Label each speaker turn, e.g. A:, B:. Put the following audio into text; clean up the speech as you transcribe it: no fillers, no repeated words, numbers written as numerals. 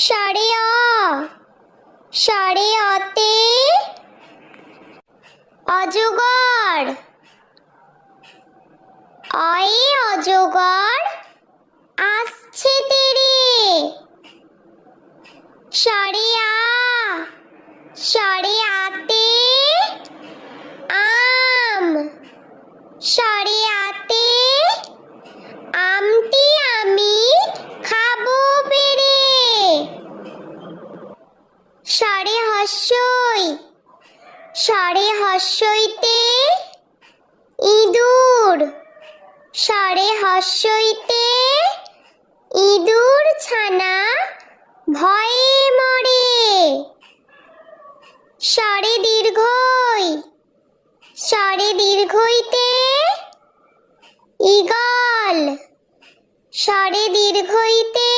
A: সারে অ, সারে অতে অজগর। অয়ে অজগর আসছে তেরে। সারে আ, সারে আতে আম। সারে আতে আমটি আমি খাবো পেরে। সারে হস্যই, সারে হস্যইতে ইঁদুর। সারে হস্যইতে ইঁদুর ছানা ভয়ে মরে। সারে দীর্ঘই, সারে দীর্ঘইতে ঈগল। সারে দীর্ঘইতে